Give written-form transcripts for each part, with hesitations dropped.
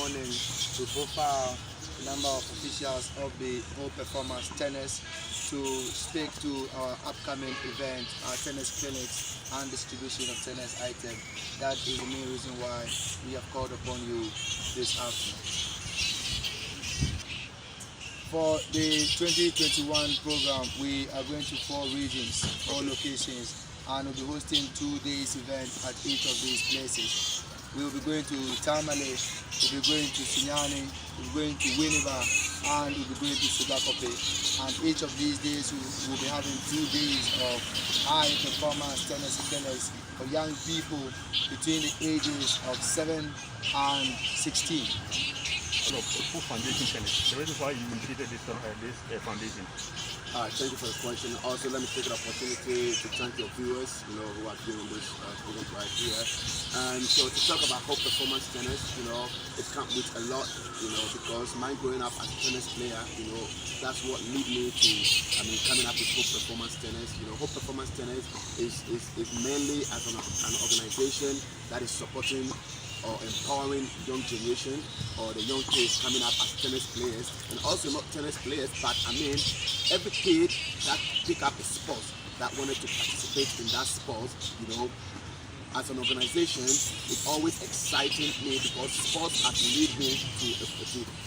morning to profile a number of officials of the All Performance Tennis to speak to our upcoming event, our tennis clinics and distribution of tennis items. That is the main reason why we have called upon you this afternoon. For the 2021 program, we are going to 4 regions, 4 locations, and we'll be hosting 2 days event at each of these places. We will be going to Tamale, we'll be going to Sinyani, we'll be going to Winneba, and we'll be going to Sugakope. And each of these days we will be having 2 days of high performance tennis clinics for young people between the ages of 7 and 16. Full foundation tennis. The reason why you initiated this foundation. Thank you for the question. Also, let me take the opportunity to thank your viewers, who are viewing this program right here. And so to talk about Hope Performance Tennis, it comes with a lot, because my growing up as a tennis player, that's what led me to, coming up with Hope Performance Tennis. Hope Performance Tennis is mainly as an organization that is supporting or empowering young generation or the young kids coming up as tennis players, and also not tennis players, but every kid that pick up a sport that wanted to participate in that sport, as an organization, it's always exciting me because sports has led me to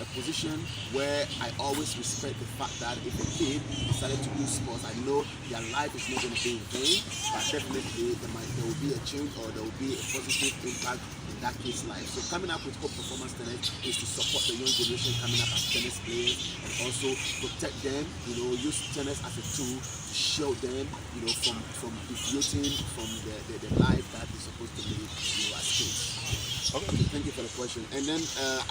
a position where I always respect the fact that if a kid decided to do sports, I know their life is not going to be in vain, but definitely there will be a change or there will be a positive impact in that kid's life. So coming up with Hope Performance Tennis is to support the young generation coming up as tennis players and also protect them, use tennis as a tool to shield them, from deviating from the life that is supposed to live, as kids. Okay, thank you for the question. And then,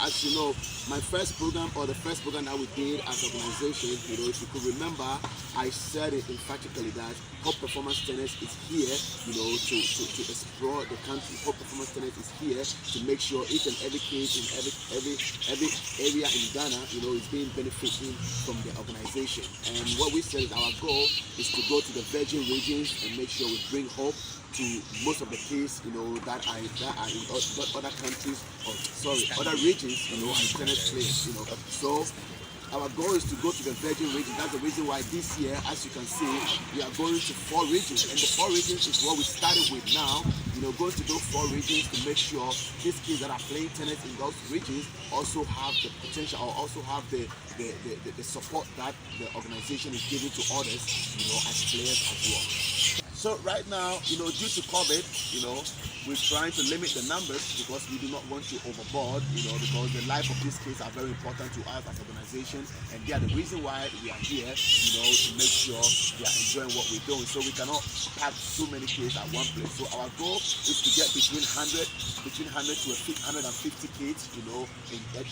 as you know, my first program, or the first program that we did as an organization, if you could remember, I said it emphatically that Hope Performance Tennis is here, to explore the country. Hope Performance Tennis is here to make sure each and every kid in every area in Ghana, is being benefiting from the organization. And what we said is our goal is to go to the Virgin regions and make sure we bring hope to most of the kids, that are in other countries, other regions, as tennis players, So our goal is to go to the Virgin region. That's the reason why this year, as you can see, we are going to 4 regions. And the 4 regions is what we started with now, going to those 4 regions to make sure these kids that are playing tennis in those regions also have the potential or also have the support that the organization is giving to others, as players as well. So right now, due to COVID, we're trying to limit the numbers because we do not want to overboard, because the life of these kids are very important to us as an organization, and they are the reason why we are here, to make sure they are enjoying what we're doing. So we cannot have too many kids at one place. So our goal is to get between 100 to 150 kids, in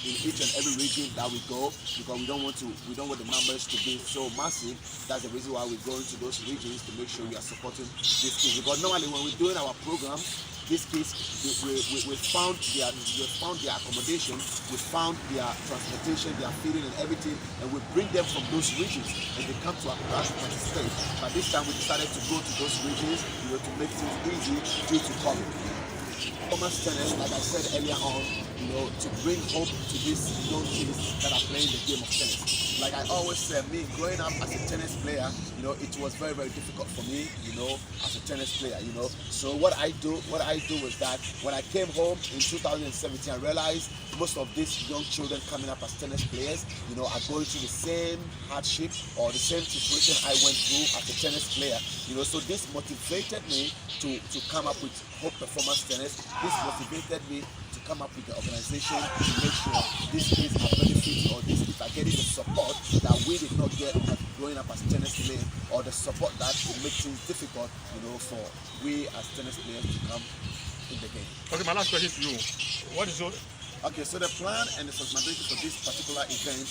each and every region that we go, because we don't want the numbers to be so massive. That's the reason why we're going to those regions to make sure we are supporting these kids. Because normally when we're doing our program, these kids, we found their accommodation, we found their transportation, their feeding and everything, and we bring them from those regions and they come to our class to participate. But this time we decided to go to those regions, to make things easy due to COVID. Performance tennis, like I said earlier on, to bring hope to these young kids that are playing the game of tennis. Like I always said, me growing up as a tennis player, it was very, very difficult for me, as a tennis player, So what I do was that when I came home in 2017, I realized most of these young children coming up as tennis players, are going through the same hardship or the same situation I went through as a tennis player, So this motivated me to come up with Hope Performance Tennis. This motivated me to come up with the organization to make sure these kids are benefiting or these kids are getting the support that we did not get growing up as tennis players, or the support that will make things difficult, for we as tennis players to come in the game. Okay, my last question to you. What is your... Okay, so the plan and the responsibility for this particular event,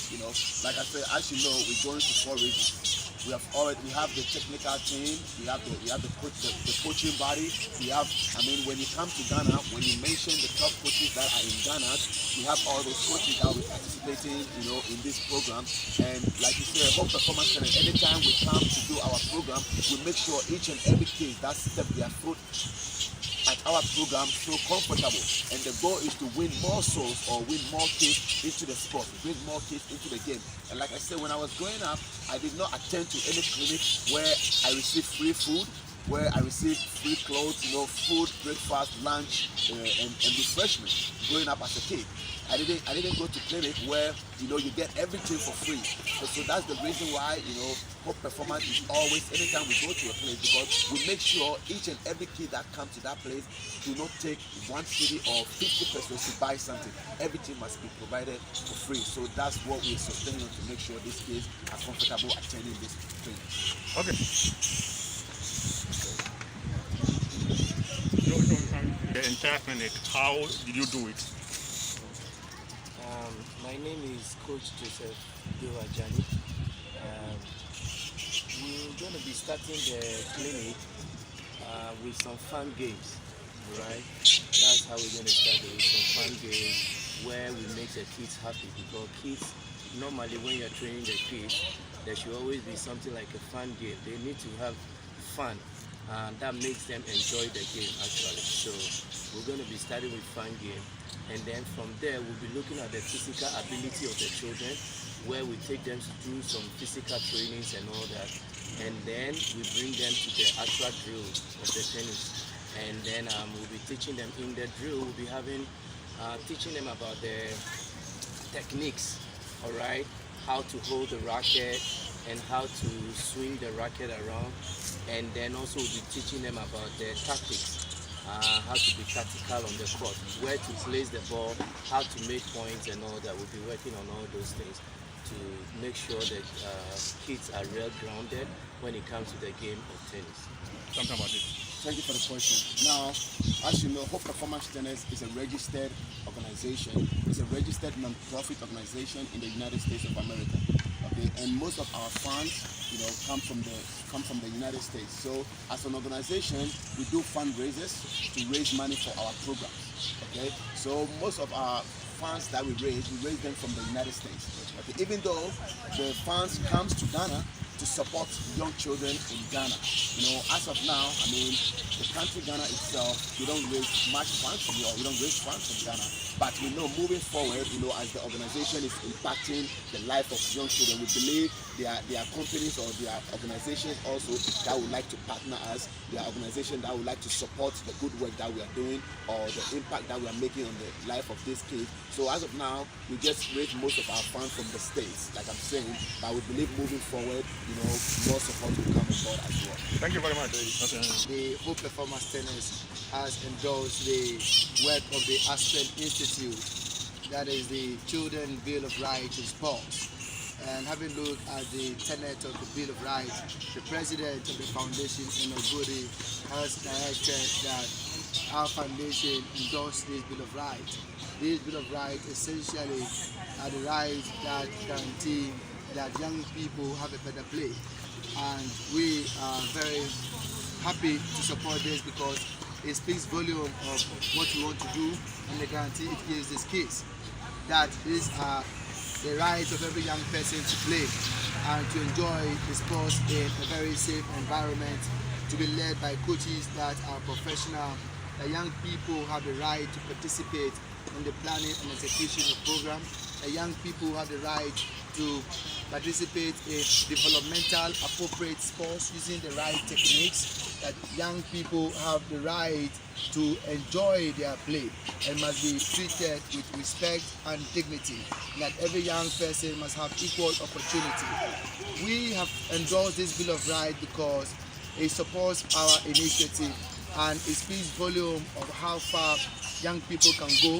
like I said, as you know, we're going to 4 regions. We have the technical team, we have the coaching body, we have, when you come to Ghana, when you mention the top coaches that are in Ghana, we have all those coaches that will be participating, in this program. And like you said, Hope Performance Center, anytime we come to do our program, we make sure each and every kid that step their foot at our program so comfortable. And the goal is to win more souls or win more kids into the sport, bring more kids into the game. And like I said, when I was growing up, I did not attend to any clinic where I received free food, where I received free clothes, food, breakfast, lunch, and refreshment. Growing up as a kid, I didn't go to clinic where you get everything for free. So that's the reason why Hope Performance is always, anytime we go to a place, because we make sure each and every kid that comes to that place do not take 1 cedi or 50 pesos to buy something. Everything must be provided for free. So that's what we're sustaining to make sure these kids are comfortable attending this clinic. Okay. The entire clinic, how did you do it? My name is Coach Joseph Dewajani. We're going to be starting the clinic with some fun games, right? That's how we're going to start it, with some fun games where we make the kids happy, because kids, normally when you're training the kids, there should always be something like a fun game. They need to have fun, and that makes them enjoy the game actually. So we're going to be starting with fun game, and then from there we'll be looking at the physical ability of the children, where we take them through some physical trainings and all that, and then we bring them to the actual drill of the tennis, and then we'll be teaching them in the drill. We'll be teaching them about the techniques, all right, how to hold the racket and how to swing the racket around, and then also we'll be teaching them about the tactics, how to be tactical on the court, where to place the ball, how to make points and all that. We'll be working on all those things to make sure that kids are well grounded when it comes to the game of tennis. Something about it. Thank you for the question. Now, as you know, Hope Performance Tennis is a registered organization. It's a registered non-profit organization in the United States of America. Okay, and most of our funds, come from the United States. So, as an organization, we do fundraisers to raise money for our programs. Okay, so most of our funds that we raise them from the United States. Okay, even though the funds comes to Ghana to support young children in Ghana. As of now, the country Ghana itself, we don't raise much funds from we don't raise funds from Ghana. But we know moving forward, as the organization is impacting the life of young children, we believe there are companies or there are organizations also that would like to partner us. There are organizations that would like to support the good work that we are doing or the impact that we are making on the life of these kids. So as of now, we just raise most of our funds from the States, like I'm saying, but we believe moving forward, more support will come on board as well. Thank you very much. The Hope Performance Tennis has endorsed the work of the Aspen Institute, that is the Children Bill of Rights in Sports. And having looked at the tenet of the Bill of Rights, the president of the foundation, Enogudi, has directed that our foundation endorse this Bill of Rights. This Bill of Rights essentially are the rights that guarantee that young people have a better play. And we are very happy to support this because it speaks volume of what we want to do and the guarantee it gives these kids, that these are the rights of every young person to play and to enjoy the sports in a very safe environment, to be led by coaches that are professional, that young people have the right to participate in the planning and execution of programs, that young people have the right to participate in developmental appropriate sports using the right techniques, that young people have the right to enjoy their play and must be treated with respect and dignity, that every young person must have equal opportunity. We have endorsed this Bill of Rights because it supports our initiative and it speaks volume of how far young people can go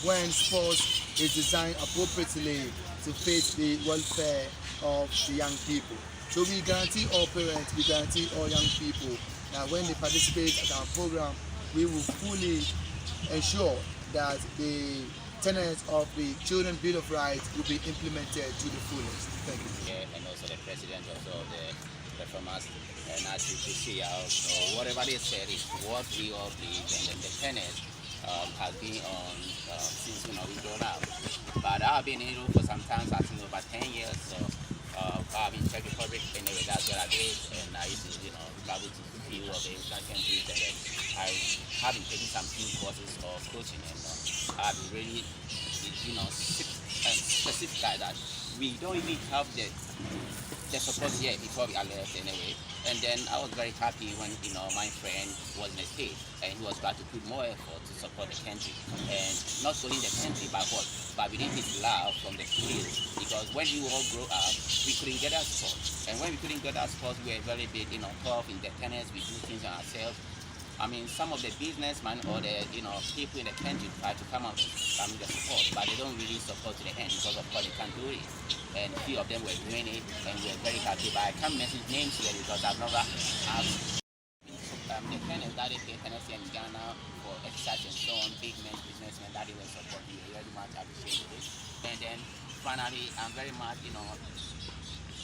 when sports is designed appropriately to fit the welfare of the young people. So we guarantee all parents, we guarantee all young people that when they participate at our program, we will fully ensure that the tenets of the Children Bill of Rights will be implemented to the fullest. Thank you. Yeah, and also the president also of the performance, and as you can see out, whatever they said is what we all believe, and then the tenets has been on since we grown up. But I've been in it for some time, I think over 10 years. So Czech Republic. Anyway, that's what I did, and I used to, travel to a few of the Asian countries, and then I have been taking some few courses of coaching, and I've been really, specific that we don't really have the support yet before we are left anyway. And then I was very happy when my friend was in the States and he was trying to put more effort to support the country, and not only the country but within his love from the kids, because when we all grow up we couldn't get our sport, and when we couldn't get our sport we were very big, tough in the tennis, we do things on ourselves. I mean, some of the businessmen or the people in the country try to come out with the support, but they don't really support to the end because of course they can't do it. And few of them were doing it, and we were very happy. But I can't mention names here because I've never had the tennis that is the tennis in Ghana for exercise and so on, big men, businessmen that they were supporting. We very much appreciate it. And then finally, I'm very much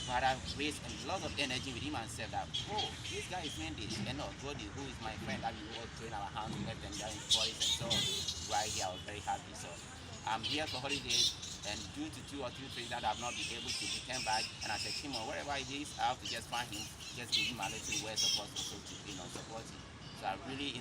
but I raised a lot of energy within myself that, this guy is doing this, and Godi, who is my friend, that we all train our hands left and down in forest and so on. Right here, I was very happy. So I'm here for holidays, and due to 2 or 3 things that I've not been able to return back, and I said, Timo, wherever it is, I have to just find him, just give him a little word support also to, support him. So I really,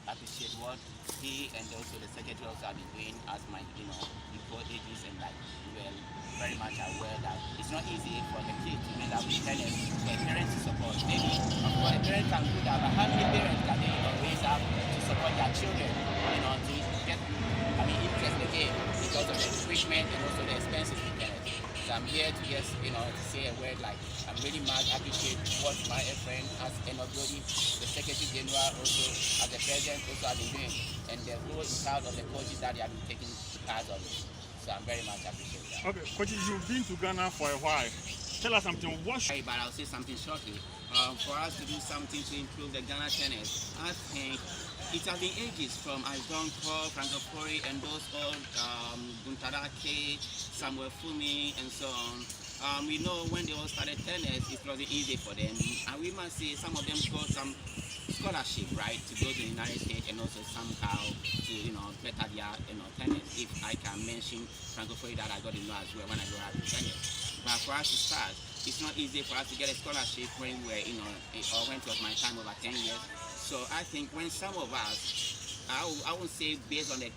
appreciate what he and also the secretary also have been doing as my, equal ages, and like we were very much aware that it's not easy for the kid to meet up with tennis, for a parent to support. Maybe, of course, a parent can do that, but how many parents can they raise up to support their children, to get, interest in the game because of the equipment and also the expenses in tennis. So I'm here to just, to say a word like, I'm really much appreciate what my friend as Enogodi, the Secretary General also, as the President also have been doing, and the whole crowd of the coaches that they have been taking part of it. So I'm very much appreciate that. Okay, coaches, you've been to Ghana for a while. Tell us something. But I'll say something shortly. For us to do something to improve the Ghana tennis, I think it has been ages from Aizon Paul, Francophorie, and those old Guntarake, Samuel Fumi, and so on. We know when they all started tennis, it wasn't easy for them. And we must say some of them got some scholarship, right, to go to the United States and also somehow to, better their, tennis. If I can mention Francophorie that I got to know as well when I go out to tennis. But for us to start, it's not easy for us to get a scholarship when we're, or when it was my time over 10 years. So I think when some of us, I won't say based on the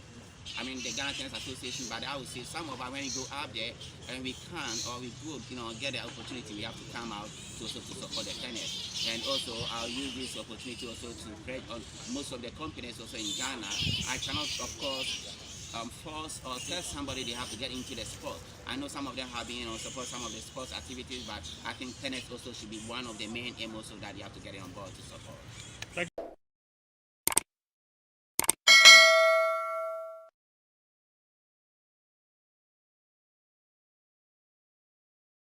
Ghana Tennis Association, but I would say some of us, when we go out there and we can or we could, get the opportunity, we have to come out to support the tennis. And also, I'll use this opportunity also to spread on most of the companies also in Ghana. I cannot, of course, force or tell somebody they have to get into the sport. I know some of them have been, support some of the sports activities, but I think tennis also should be one of the main aim also that you have to get on board to support.